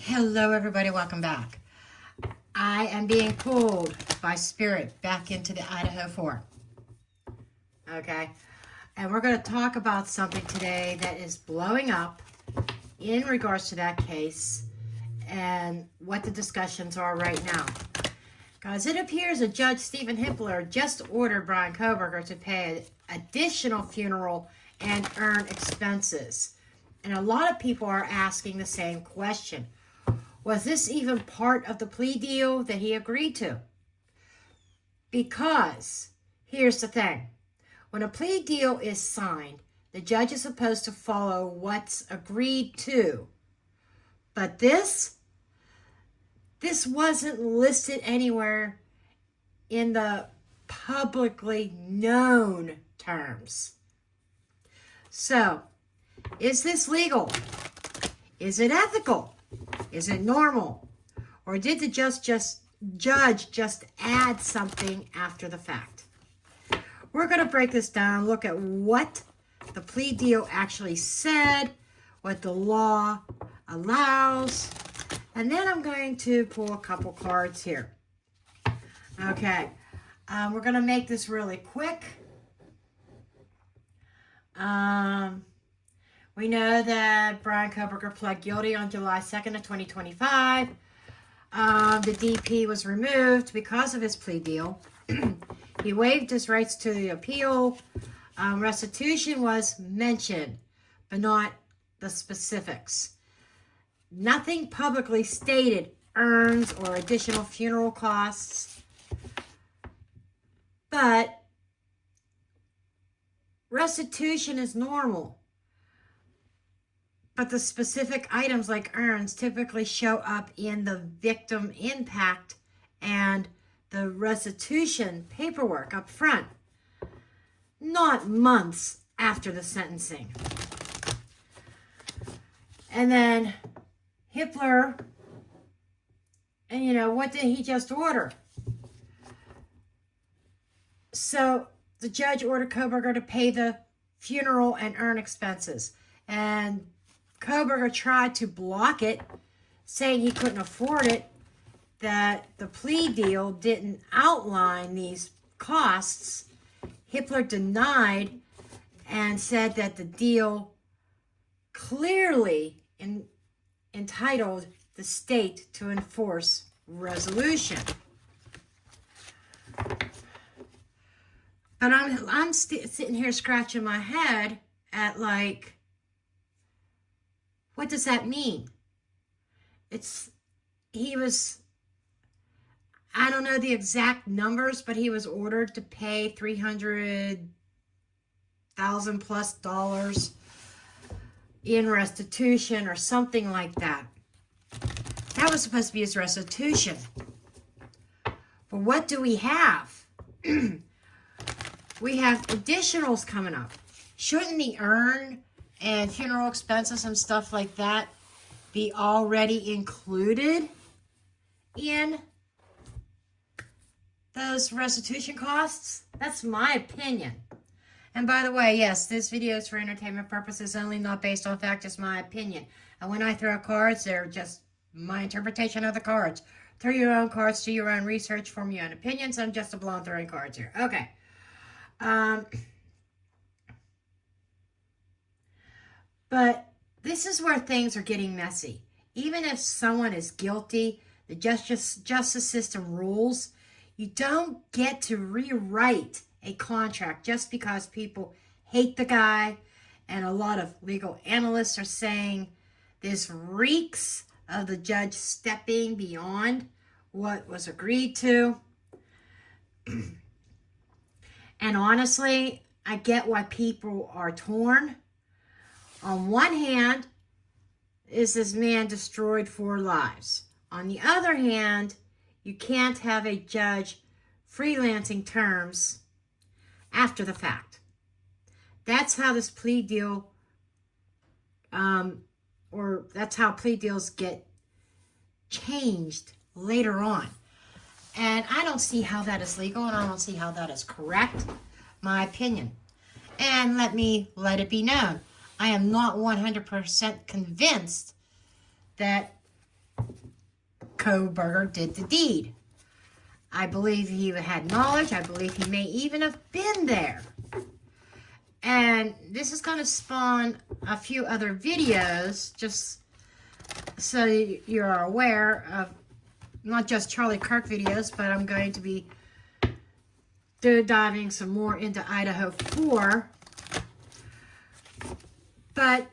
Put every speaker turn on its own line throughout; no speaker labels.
Hello everybody, welcome back. I am being pulled by spirit back into the Idaho 4. Okay, and we're going to talk about something today that is blowing up in regards to that case and what the discussions are right now. Because it appears that Judge Steven Hippler just ordered Bryan Kohberger to pay additional funeral and urn expenses. And a lot of people are asking the same question. Was this even part of the plea deal that he agreed to? Because, here's the thing. When a plea deal is signed, the judge is supposed to follow what's agreed to. But this wasn't listed anywhere in the publicly known terms. So, is this legal? Is it ethical? Is it normal? Or did the judge just add something after the fact? We're going to break this down, look at what the plea deal actually said, what the law allows, and then I'm going to pull a couple cards here. Okay, we're going to make this really quick. We know that Bryan Kohberger pled guilty on July 2nd of 2025. The DP was removed because of his plea deal. He waived his rights to the appeal. Restitution was mentioned, but not the specifics. Nothing publicly stated urns or additional funeral costs. But restitution is normal. But the specific items like urns typically show up in the victim impact and the restitution paperwork up front, not months after the sentencing. And then Hippler, and what did he just order? So the judge ordered Kohberger to pay the funeral and urn expenses. And Kohberger tried to block it, saying he couldn't afford it, that the plea deal didn't outline these costs. Hippler denied and said that the deal clearly entitled the state to enforce resolution. But I'm sitting here scratching my head at what does that mean? I don't know the exact numbers, but he was ordered to pay $300,000 plus in restitution or something like that. That was supposed to be his restitution. But what do we have? We have additionals coming up. Shouldn't the urn and funeral expenses and stuff like that be already included in those restitution costs? That's my opinion. And by the way, yes, this video is for entertainment purposes only, not based on fact, just my opinion. And when I throw cards, they're just my interpretation of the cards. Throw your own cards, do your own research, form your own opinions. I'm just a blonde throwing cards here. Okay. But this is where things are getting messy. Even if someone is guilty, the justice system rules. You don't get to rewrite a contract just because people hate the guy. And a lot of legal analysts are saying this reeks of the judge stepping beyond what was agreed to. And honestly, I get why people are torn. On one hand, is this man destroyed 4 lives? On the other hand, you can't have a judge freelancing terms after the fact. That's how this plea deal, or that's how plea deals get changed later on. And I don't see how that is legal, and I don't see how that is correct, my opinion. And let it be known, I am not 100% convinced that Kohberger did the deed. I believe he had knowledge. I believe he may even have been there. And this is going to spawn a few other videos, just so you're aware of not just Charlie Kirk videos, but I'm going to be diving some more into Idaho 4. But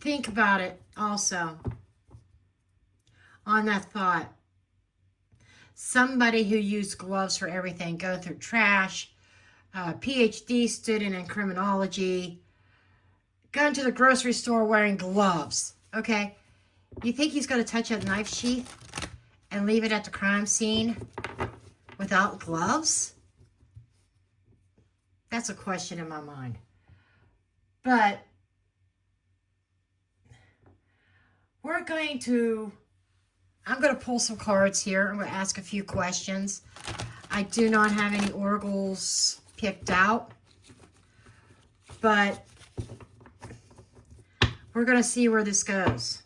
think about it also on that thought. Somebody who used gloves for everything, go through trash, PhD student in criminology, going to the grocery store wearing gloves, okay? You think he's going to touch a knife sheath and leave it at the crime scene without gloves? That's a question in my mind. But I'm going to pull some cards here. I'm going to ask a few questions. I do not have any oracles picked out, but we're going to see where this goes.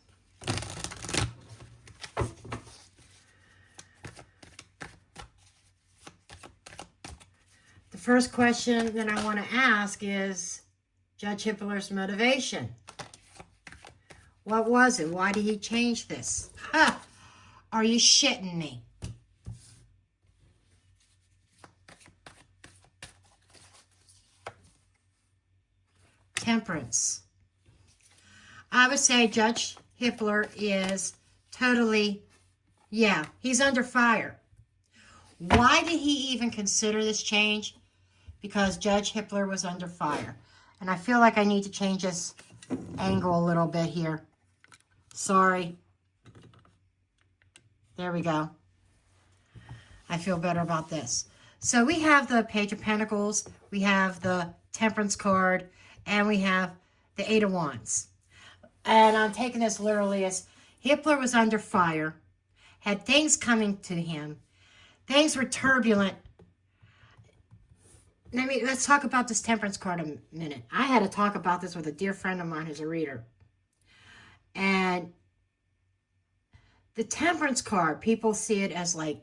The first question that I want to ask is Judge Hippler's motivation. What was it? Why did he change this? Ha! Are you shitting me? Temperance. I would say Judge Hippler is totally, he's under fire. Why did he even consider this change? Because Judge Hippler was under fire. And I feel like I need to change this angle a little bit here. Sorry. There we go. I feel better about this. So we have the Page of Pentacles, we have the Temperance card, and we have the Eight of Wands. And I'm taking this literally as Hippler was under fire, had things coming to him. Things were turbulent. Let's talk about this Temperance card a minute. I had to talk about this with a dear friend of mine who's a reader. And the Temperance card, people see it as like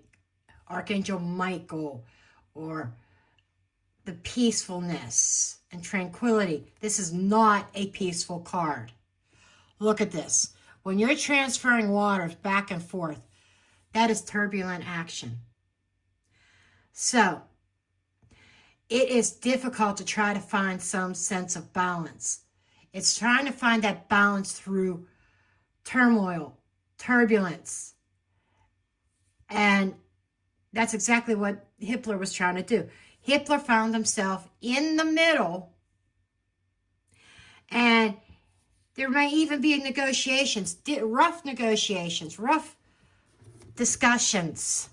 Archangel Michael or the peacefulness and tranquility. This is not a peaceful card. Look at this. When you're transferring waters back and forth, that is turbulent action. So, it is difficult to try to find some sense of balance. It's trying to find that balance through turmoil, turbulence. And that's exactly what Hippler was trying to do. Hippler found himself in the middle, and there may even be negotiations, rough discussions,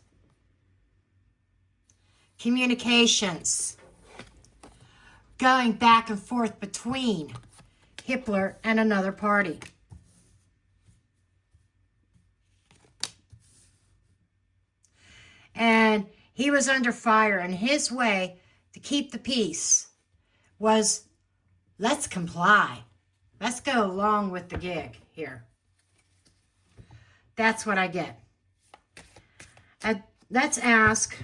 communications, going back and forth between Hippler and another party. And he was under fire, and his way to keep the peace was, let's comply. Let's go along with the gig here. That's what I get. Let's ask,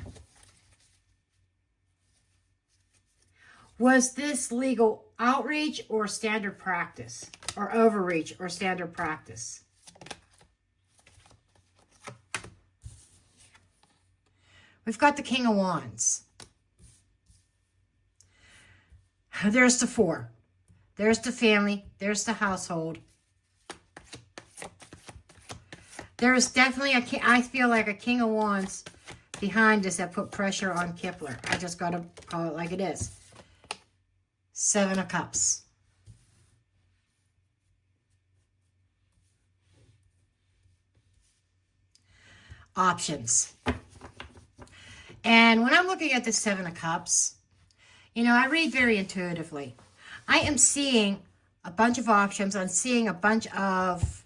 was this legal outreach or standard practice? Or overreach or standard practice? We've got the King of Wands. There's the Four. There's the family. There's the household. There is definitely I feel like a King of Wands behind us that put pressure on Hippler. I just got to call it like it is. Seven of Cups. Options. And when I'm looking at the Seven of Cups, I read very intuitively. I am seeing a bunch of options. I'm seeing a bunch of,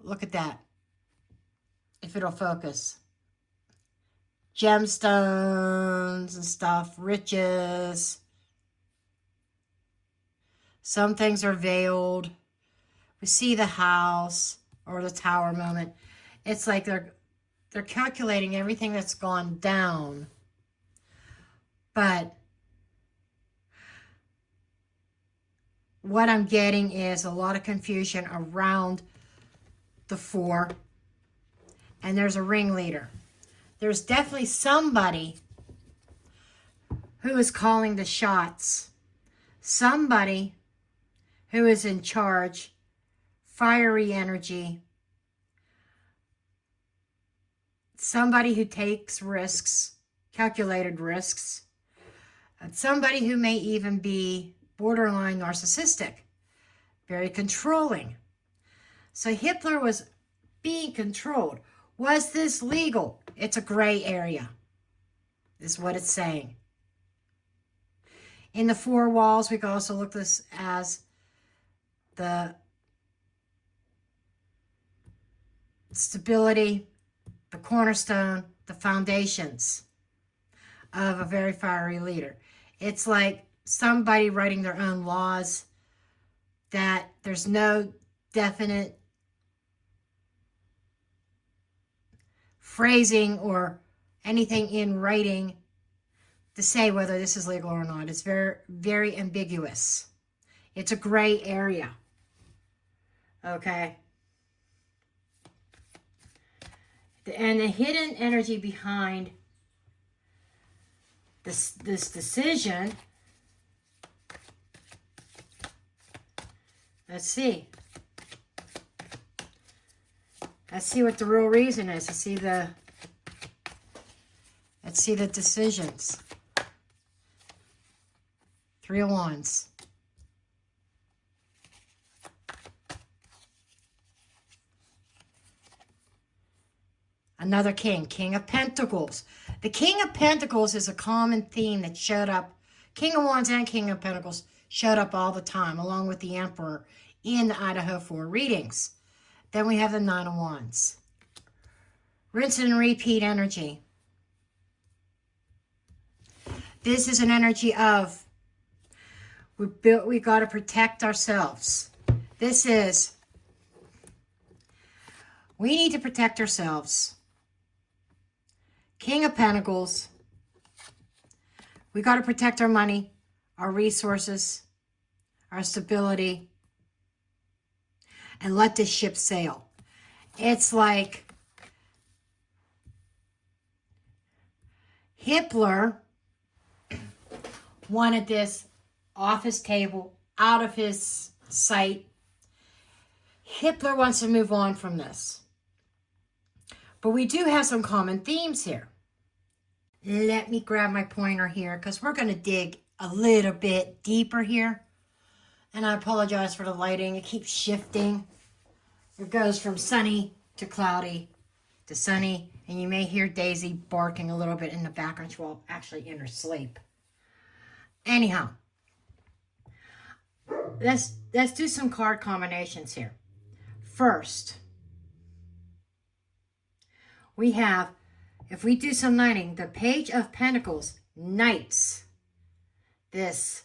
look at that, if it'll focus, gemstones and stuff, riches. Some things are veiled. We see the house or the tower moment. It's like they're calculating everything that's gone down. But what I'm getting is a lot of confusion around the 4. And there's a ringleader. There's definitely somebody who is calling the shots. Somebody who is in charge. Fiery energy. Somebody who takes risks, calculated risks. And somebody who may even be borderline narcissistic, very controlling. So Hippler was being controlled. Was this legal? It's a gray area, is what it's saying. In the 4 walls, we can also look this as the stability, the cornerstone, the foundations of a very fiery leader. It's like somebody writing their own laws, that there's no definite phrasing or anything in writing to say whether this is legal or not. It's very, very ambiguous. It's a gray area. Okay. And the hidden energy behind this decision, let's see. Let's see what the real reason is. Let's see the decisions. 3 of Wands. Another king, King of Pentacles. The King of Pentacles is a common theme that showed up. King of Wands and King of Pentacles showed up all the time, along with the Emperor in the Idaho 4 readings. Then we have the 9 of Wands. Rinse and repeat energy. This is an energy of we got to protect ourselves. This is, we need to protect ourselves. King of Pentacles. We got to protect our money, our resources, our stability, and let this ship sail. It's like Hippler wanted this off his table, out of his sight. Hippler wants to move on from this. But we do have some common themes here. Let me grab my pointer here because we're going to dig a little bit deeper here. And I apologize for the lighting. It keeps shifting. It goes from sunny to cloudy to sunny. And you may hear Daisy barking a little bit in the background. She will actually in her sleep. Anyhow, let's do some card combinations here. First, we have, if we do some knighting, the Page of Pentacles knights this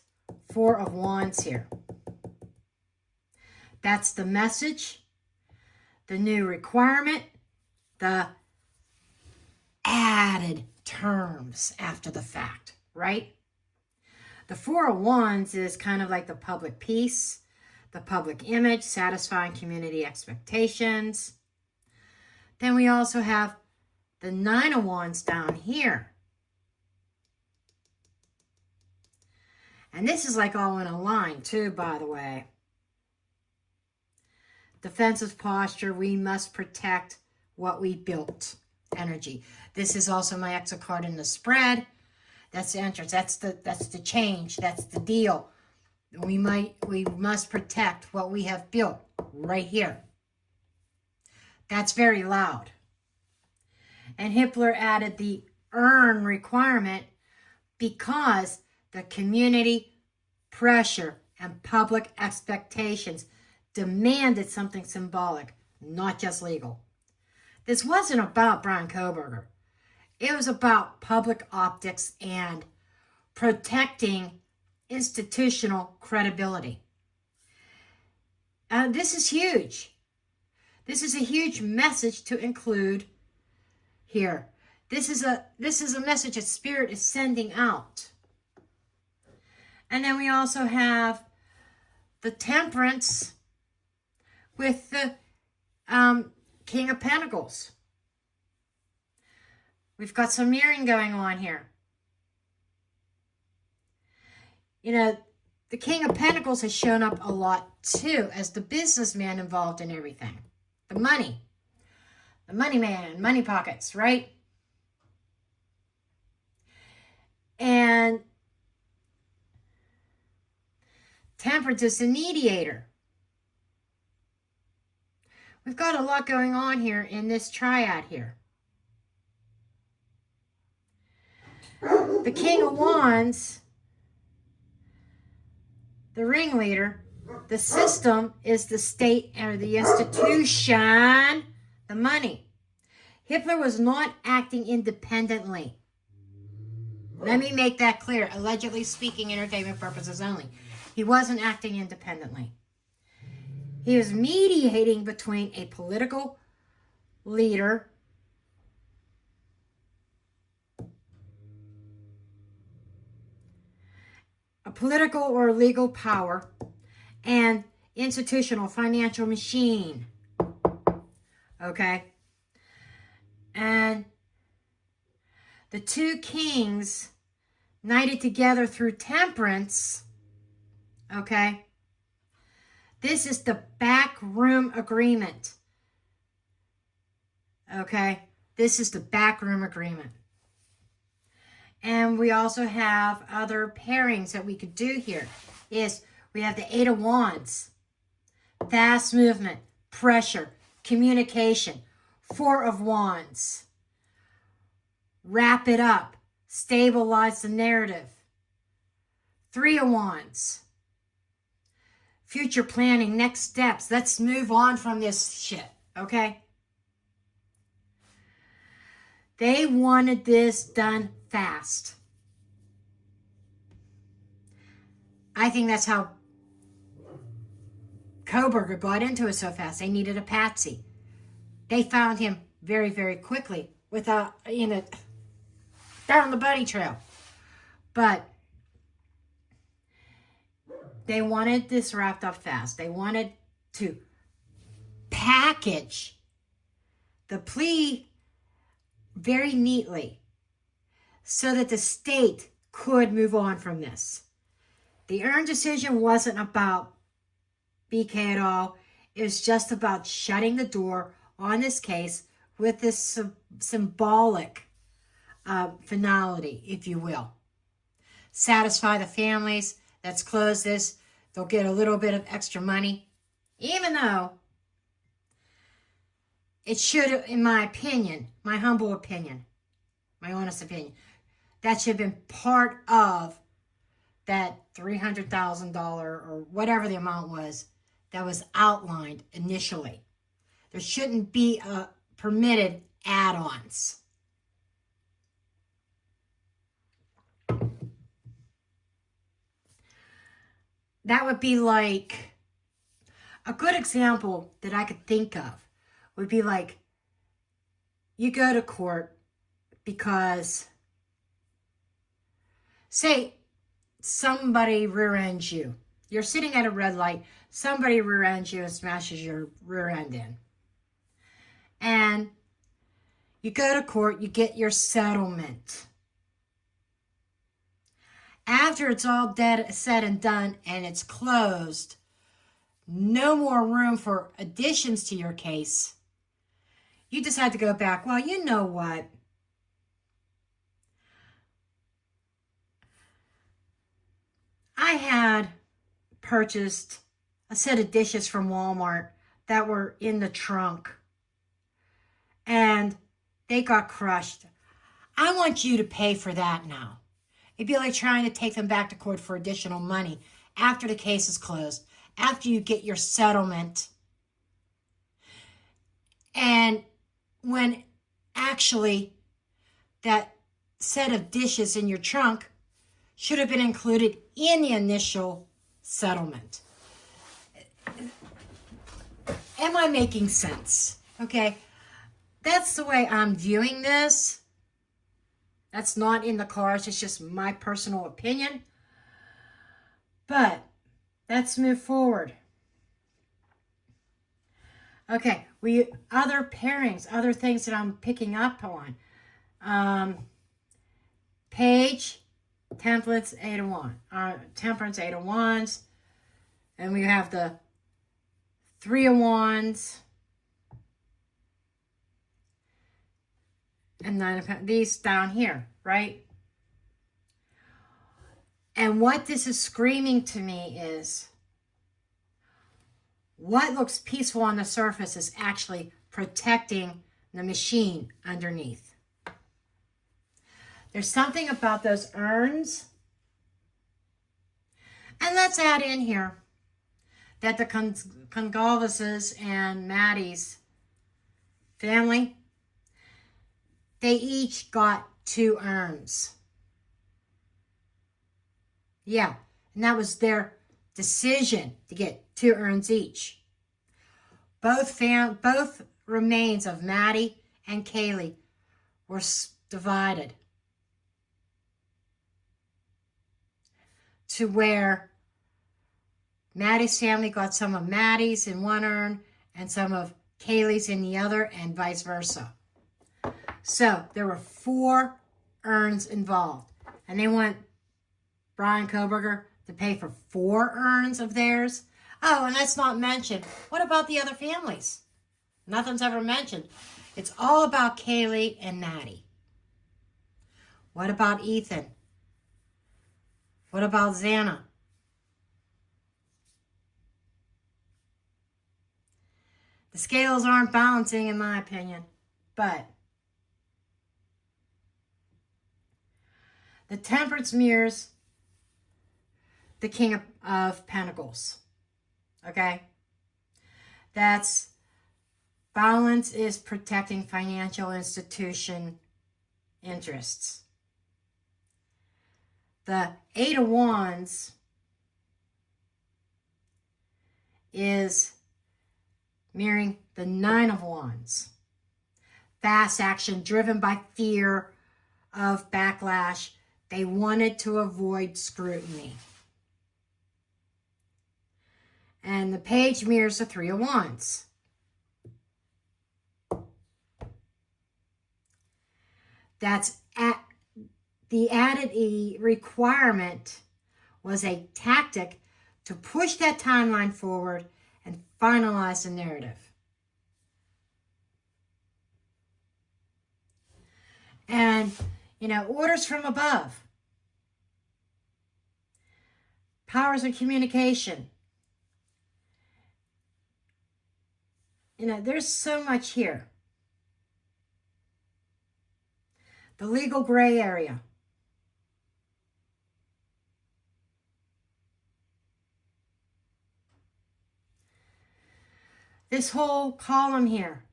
4 of Wands here. That's the message, the new requirement, the added terms after the fact, right? The 4 of Wands is kind of like the public peace, the public image, satisfying community expectations. Then we also have the 9 of Wands down here. And this is like all in a line too, by the way. Defensive posture, we must protect what we built. Energy. This is also my extra card in the spread. That's the entrance. That's the change. That's the deal. We must protect what we have built right here. That's very loud. And Hippler added the earn requirement because the community pressure and public expectations demanded something symbolic, not just legal. This wasn't about Bryan Kohberger. It was about public optics and protecting institutional credibility. This is huge. This is a huge message to include here. This is a message that Spirit is sending out. And then we also have the Temperance with the King of Pentacles. We've got some mirroring going on here. You know, the King of Pentacles has shown up a lot too as the businessman involved in everything. The money man, money pockets, right? And Temperance is the mediator. We've got a lot going on here in this triad here. The King of Wands, the ringleader, the system is the state or the institution, the money. Hippler was not acting independently. Let me make that clear. Allegedly speaking, entertainment purposes only. He wasn't acting independently. He was mediating between a political leader a political or legal power and institutional financial machine. Okay? And the two kings united together through Temperance. Okay? This is the backroom agreement. Okay? This is the backroom agreement. And we also have other pairings that we could do here. We have the Eight of Wands. Fast movement, pressure, communication. Four of Wands. Wrap it up. Stabilize the narrative. Three of Wands. Future planning, next steps. Let's move on from this shit, okay? They wanted this done fast. I think that's how Kohberger got into it so fast. They needed a patsy. They found him very, very quickly without, down the bunny trail. But they wanted this wrapped up fast. They wanted to package the plea very neatly so that the state could move on from this. The earned decision wasn't about BK at all. It was just about shutting the door on this case with this symbolic finality, if you will. Satisfy the families. Let's close this. They'll get a little bit of extra money. Even though it should, in my opinion, my humble opinion, my honest opinion, that should have been part of that $300,000 or whatever the amount was that was outlined initially. There shouldn't be permitted add-ons. That would be like, a good example that I could think of would be like, you go to court because, say, somebody rear-ends you. You're sitting at a red light, somebody rear-ends you and smashes your rear end in. And you go to court, you get your settlement. After it's all said and done and it's closed, no more room for additions to your case, you decide to go back. Well, you know what? I had purchased a set of dishes from Walmart that were in the trunk and they got crushed. I want you to pay for that now. It'd be like trying to take them back to court for additional money after the case is closed, after you get your settlement. And when actually that set of dishes in your trunk should have been included in the initial settlement. Am I making sense? Okay, that's the way I'm viewing this. That's not in the cards. It's just my personal opinion. But let's move forward. Okay, other pairings, other things that I'm picking up on. Page, Temperance, Eight of Wands. Temperance, Eight of Wands. And we have the Three of Wands. And Nine of Pentacles. These down here, right? And what this is screaming to me is what looks peaceful on the surface is actually protecting the machine underneath. There's something about those urns. And let's add in here that the Gonzalez's and Maddie's family, they each got 2 urns. Yeah, and that was their decision to get 2 urns each. Both remains of Maddie and Kaylee were divided to where Maddie's family got some of Maddie's in one urn and some of Kaylee's in the other, and vice versa. So there were 4 urns involved, and they want Bryan Kohberger to pay for 4 urns of theirs. Oh, and let's not mention, what about the other families? Nothing's ever mentioned. It's all about Kaylee and Maddie. What about Ethan? What about Xana? The scales aren't balancing, in my opinion, but the Temperance mirrors the King of Pentacles. Okay? That's balance is protecting financial institution interests. The Eight of Wands is mirroring the Nine of Wands. Fast action driven by fear of backlash. They wanted to avoid scrutiny. And the Page mirrors the Three of Wands. That's the added requirement was a tactic to push that timeline forward and finalize the narrative. And, orders from above. Powers of communication. There's so much here. The legal gray area. This whole column here.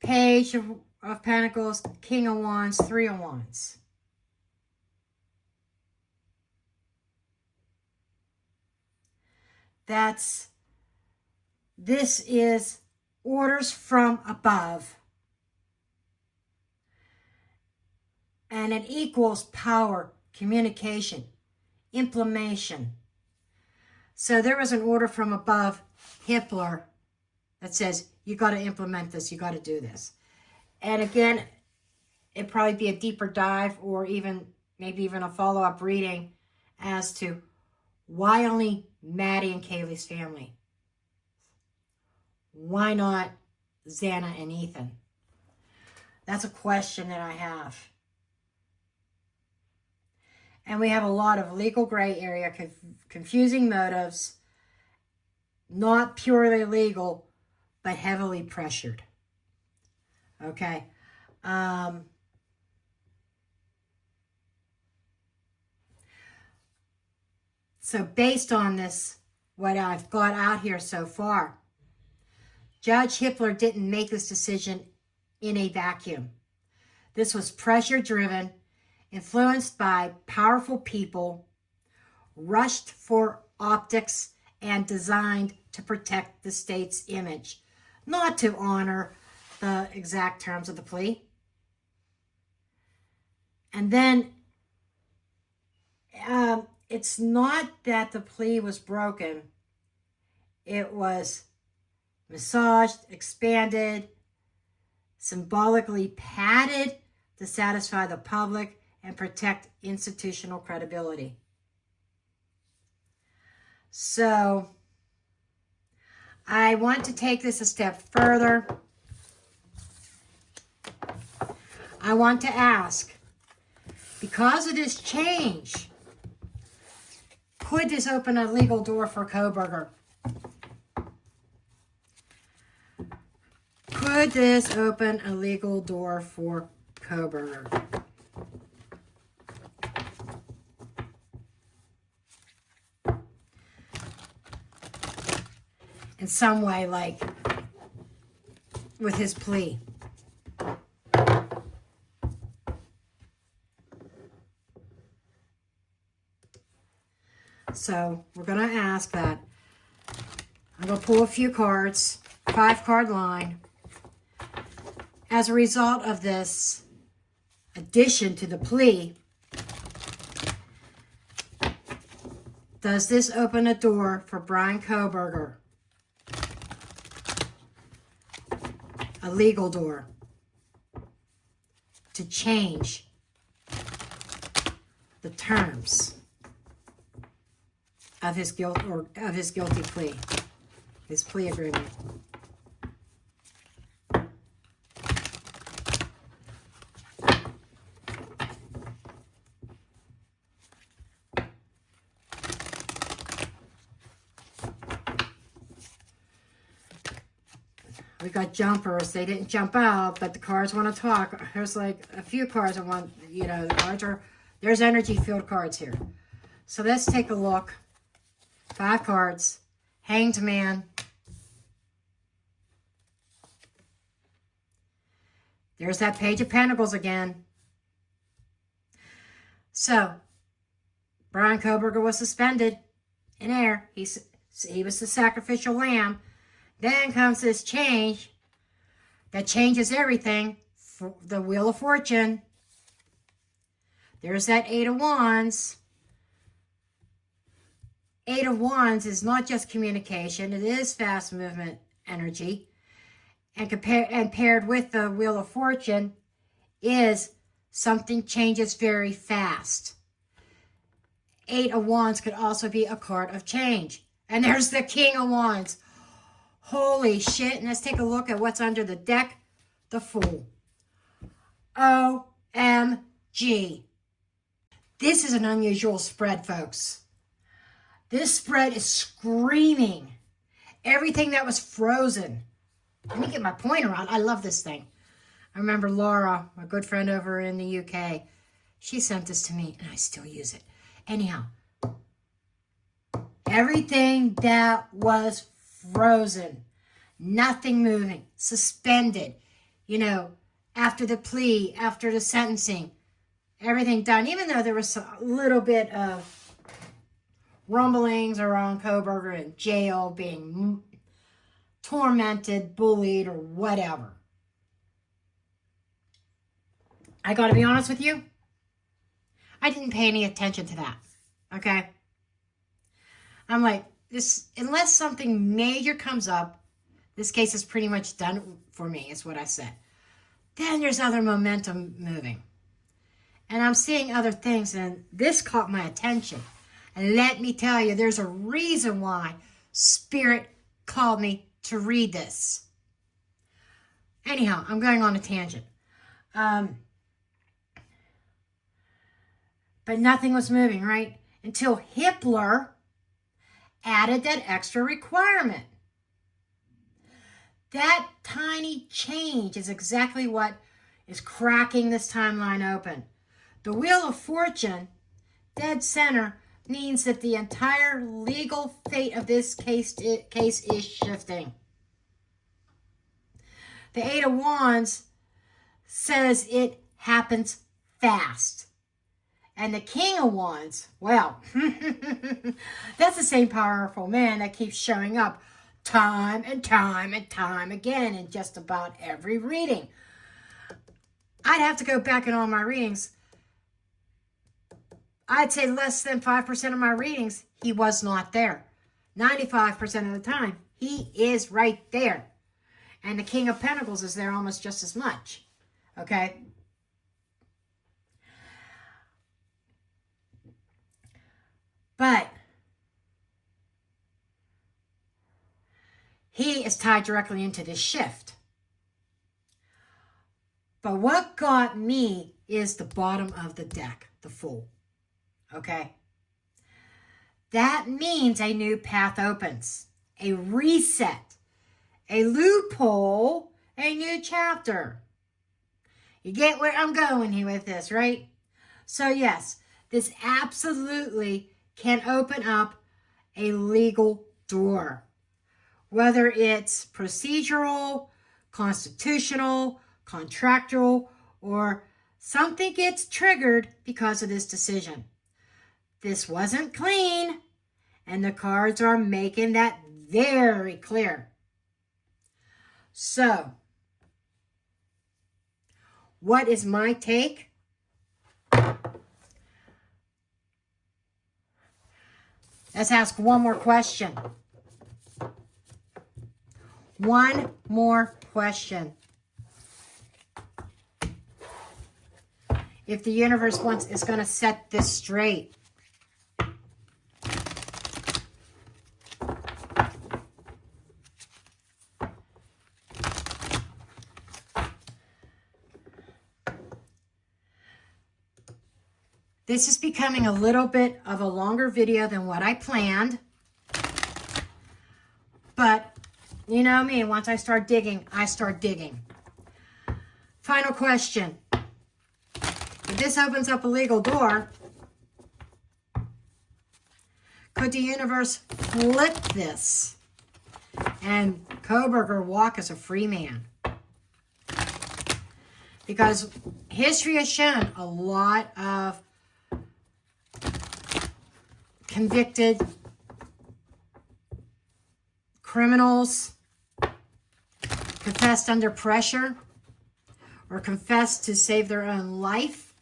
Page of Pentacles, King of Wands, Three of Wands. This is orders from above. And it equals power, communication, implementation. So there was an order from above, Hippler, that says, you got to implement this, you got to do this. And again, it'd probably be a deeper dive or maybe even a follow-up reading as to why only Maddie and Kaylee's family. Why not Xana and Ethan? That's a question that I have. And we have a lot of legal gray area, confusing motives, not purely legal, but heavily pressured. Okay. So based on this, what I've got out here so far, Judge Hippler didn't make this decision in a vacuum. This was pressure-driven, influenced by powerful people, rushed for optics, and designed to protect the state's image, not to honor the exact terms of the plea. And then it's not that the plea was broken. It was massaged, expanded, symbolically padded to satisfy the public and protect institutional credibility. So I want to take this a step further. I want to ask, because of this change, could this open a legal door for Kohberger? Could this open a legal door for Kohberger? In some way, like with his plea. So we're going to ask that. I'm going to pull a few cards, 5-card line. As a result of this addition to the plea, does this open a door for Bryan Kohberger? A legal door to change the terms of his guilt or of his guilty plea, his plea agreement. We got jumpers. They didn't jump out, but the cards want to talk. There's like a few cards I want, you know, the cards are, there's energy field cards here. So let's take a look. 5 cards. Hanged Man. There's that Page of Pentacles again. So, Bryan Kohberger was suspended in air. He was the sacrificial lamb. Then comes this change that changes everything. The Wheel of Fortune. There's that 8 of Wands. 8 of Wands is not just communication. It is fast movement energy. And paired with the Wheel of Fortune is something changes very fast. 8 of Wands could also be a card of change. And there's the King of Wands. Holy shit. And let's take a look at what's under the deck. The Fool. OMG. This is an unusual spread, folks. This spread is screaming everything that was frozen. Let me get my pointer out. I love this thing. I remember Laura, my good friend over in the UK. She sent this to me, and I still use it. Anyhow, everything that was frozen, nothing moving, suspended, you know, after the plea, after the sentencing, everything done, even though there was a little bit of rumblings around Kohberger in jail, being tormented, bullied, or whatever. I got to be honest with you, I didn't pay any attention to that, okay? I'm like, this, unless something major comes up, this case is pretty much done for me, is what I said. Then there's other momentum moving. And I'm seeing other things, and this caught my attention. And let me tell you, there's a reason why Spirit called me to read this. Anyhow, I'm going on a tangent. But nothing was moving, right? Until Hippler added that extra requirement. That tiny change is exactly what is cracking this timeline open. The Wheel of Fortune, dead center, means that the entire legal fate of this case is shifting. The 8 of Wands says it happens fast. And the King of Wands, well, that's the same powerful man that keeps showing up. time and time and time again in just about every reading. I'd have to go back in all my readings. I'd say less than 5% of my readings, he was not there. 95% of the time, he is right there. And the King of Pentacles is there almost just as much. Okay? But he is tied directly into this shift. But what got me is the bottom of the deck, the Fool. Okay? That means a new path opens, a reset, a loophole, a new chapter. You get where I'm going here with this, right? So yes, this absolutely can open up a legal door. Whether it's procedural, constitutional, contractual, or something gets triggered because of this decision. This wasn't clean, and the cards are making that very clear. So, what is my take? Let's ask one more question. One more question. If the universe wants, is going to set this straight. This is becoming a little bit of a longer video than what I planned. But, you know me, once I start digging, I start digging. Final question. If this opens up a legal door, could the universe flip this and Kohberger walk as a free man? Because history has shown a lot of convicted criminals confessed under pressure or confessed to save their own life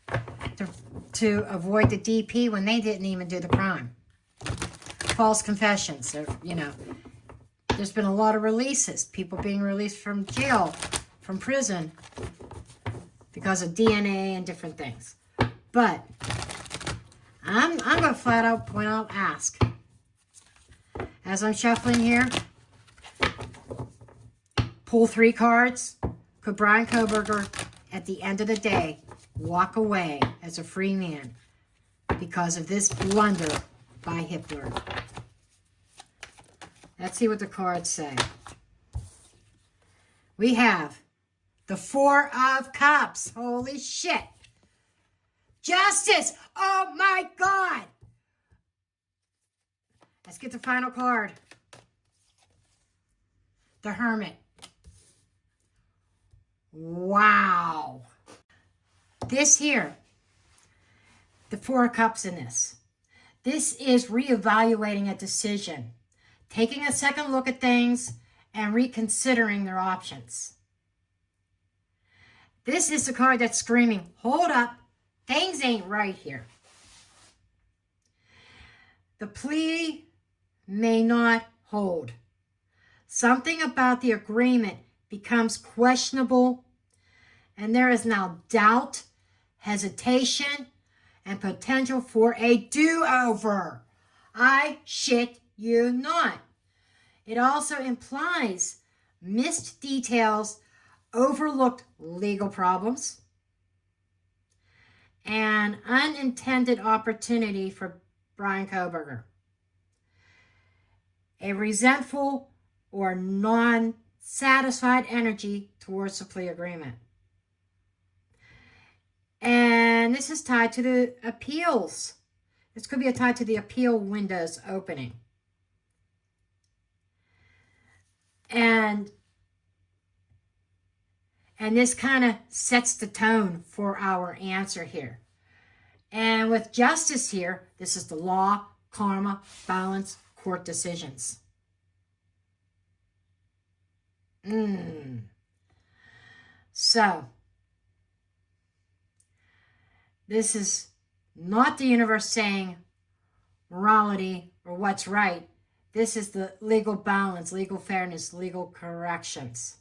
to avoid the DP when they didn't even do the crime. False confessions. You know, there's been a lot of releases. People being released from jail, from prison, because of DNA and different things. But I'm going to flat out point out, ask. As I'm shuffling here, pull 3 cards. Could Bryan Kohberger, at the end of the day, walk away as a free man because of this blunder by Hippler? Let's see what the cards say. We have the 4 of Cups. Holy shit. Justice! Oh my God! Let's get the final card. The Hermit. Wow. This here, the 4 of Cups in this. This is reevaluating a decision, taking a second look at things, and reconsidering their options. This is the card that's screaming, hold up. Things ain't right here. The plea may not hold. Something about the agreement becomes questionable, and there is now doubt, hesitation, and potential for a do-over. I shit you not. It also implies missed details, overlooked legal problems, an unintended opportunity for Bryan Kohberger. A resentful or non-satisfied energy towards the plea agreement. And this is tied to the appeals. This could be tied to the appeal windows opening. And this kind of sets the tone for our answer here. And with justice here, this is the law, karma, balance, court decisions. So, this is not the universe saying morality or what's right. This is the legal balance, legal fairness, legal corrections.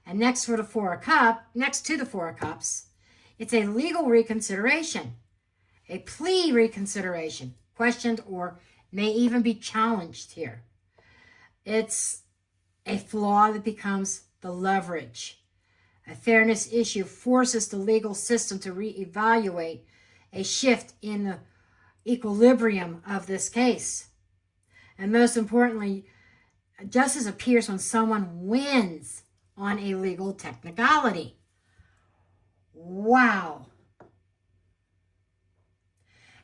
And next to the Four of Cups, it's a legal reconsideration, a plea reconsideration, questioned or may even be challenged here. It's a flaw that becomes the leverage. A fairness issue forces the legal system to reevaluate a shift in the equilibrium of this case. And most importantly, justice appears when someone wins on a legal technicality. Wow.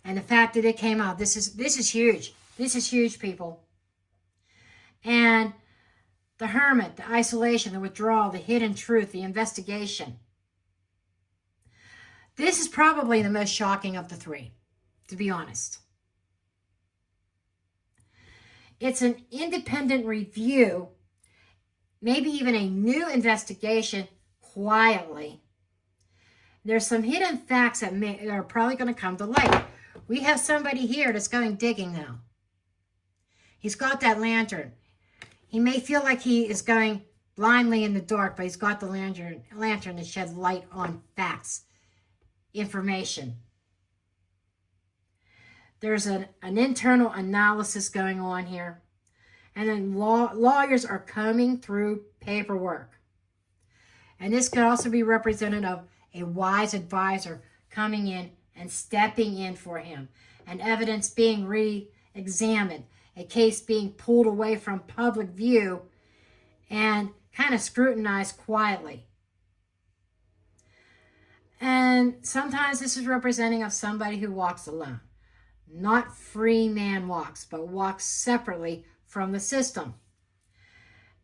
And the fact that it came out, this is huge. This is huge, people. And the hermit, the isolation, the withdrawal, the hidden truth, the investigation. This is probably the most shocking of the three, to be honest. It's an independent review, maybe even a new investigation quietly. There's some hidden facts that are probably going to come to light. We have somebody here that's going digging now. He's got that lantern. He may feel like he is going blindly in the dark, but he's got the lantern that sheds light on facts, information. There's an internal analysis going on here. And then lawyers are combing through paperwork. And this could also be representative of a wise advisor coming in and stepping in for him. And evidence being re-examined. A case being pulled away from public view and kind of scrutinized quietly. And sometimes this is representing of somebody who walks alone. Not free man walks, but walks separately from the system.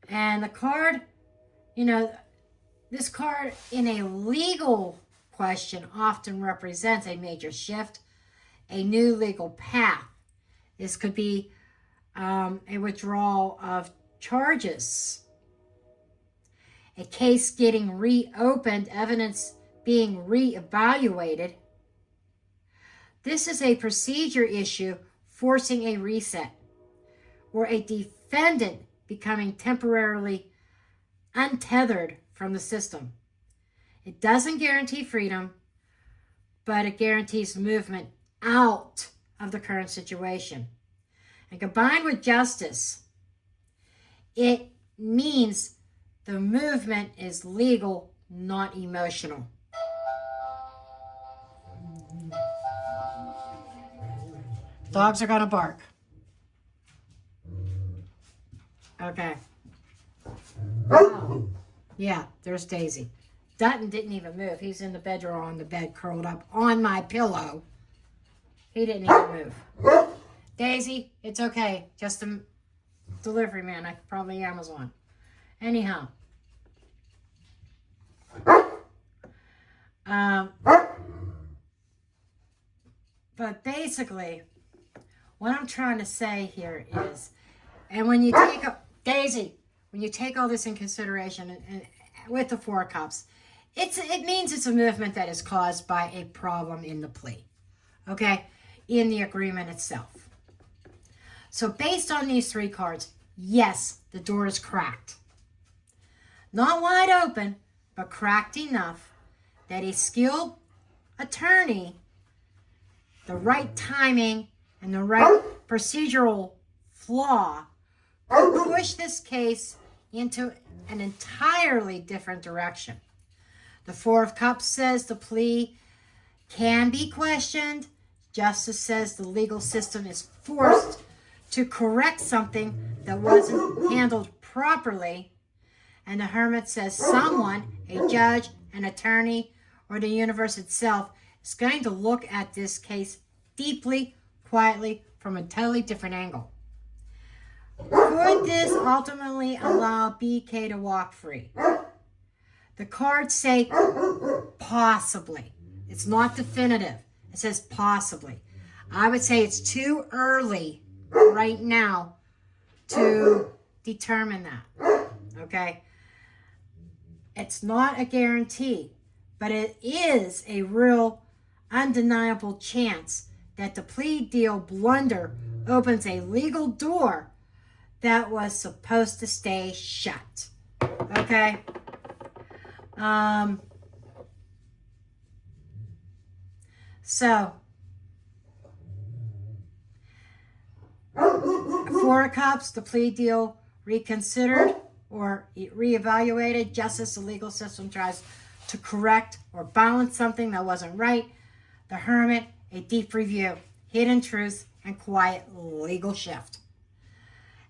And the card, this card in a legal question often represents a major shift, a new legal path. This could be a withdrawal of charges, a case getting reopened, evidence being reevaluated. This is a procedure issue forcing a reset, or a defendant becoming temporarily untethered from the system. It doesn't guarantee freedom, but it guarantees movement out of the current situation. And combined with justice, it means the movement is legal, not emotional. Dogs are going to bark. Okay. Oh. Yeah, there's Daisy. Dutton didn't even move. He's in the bedroom on the bed, curled up on my pillow. He didn't even move. Daisy, it's okay. Just a delivery man. Probably Amazon. Anyhow. But basically, what I'm trying to say here is, and when you take Daisy, when you take all this in consideration, and with the Four of Cups, it means it's a movement that is caused by a problem in the plea, okay, in the agreement itself. So based on these three cards, yes, the door is cracked. Not wide open, but cracked enough that a skilled attorney, the right timing and the right procedural flaw, could push this case into an entirely different direction. The Four of Cups says the plea can be questioned. Justice says the legal system is forced to correct something that wasn't handled properly. And the Hermit says someone, a judge, an attorney, or the universe itself, is going to look at this case deeply, quietly, from a totally different angle. Could this ultimately allow BK to walk free? The cards say possibly. It's not definitive. It says possibly. I would say it's too early right now to determine that. Okay? It's not a guarantee, but it is a real undeniable chance that the plea deal blunder opens a legal door that was supposed to stay shut. Okay? So, Florida cops, the plea deal reconsidered or reevaluated just as the legal system tries to correct or balance something that wasn't right. The Hermit, a deep review, hidden truth, and quiet legal shift.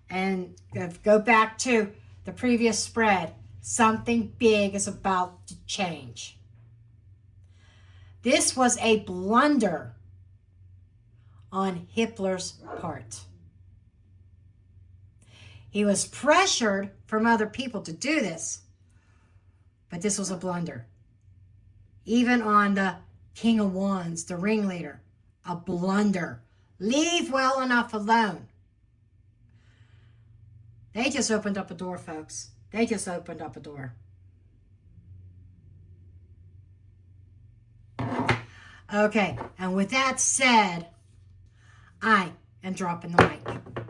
And go back to the previous spread. Something big is about to change. This was a blunder on Hippler's part. He was pressured from other people to do this, but this was a blunder. Even on the King of Wands, the ringleader, a blunder. Leave well enough alone. They just opened up a door, folks. They just opened up a door. Okay, and with that said, I am dropping the mic.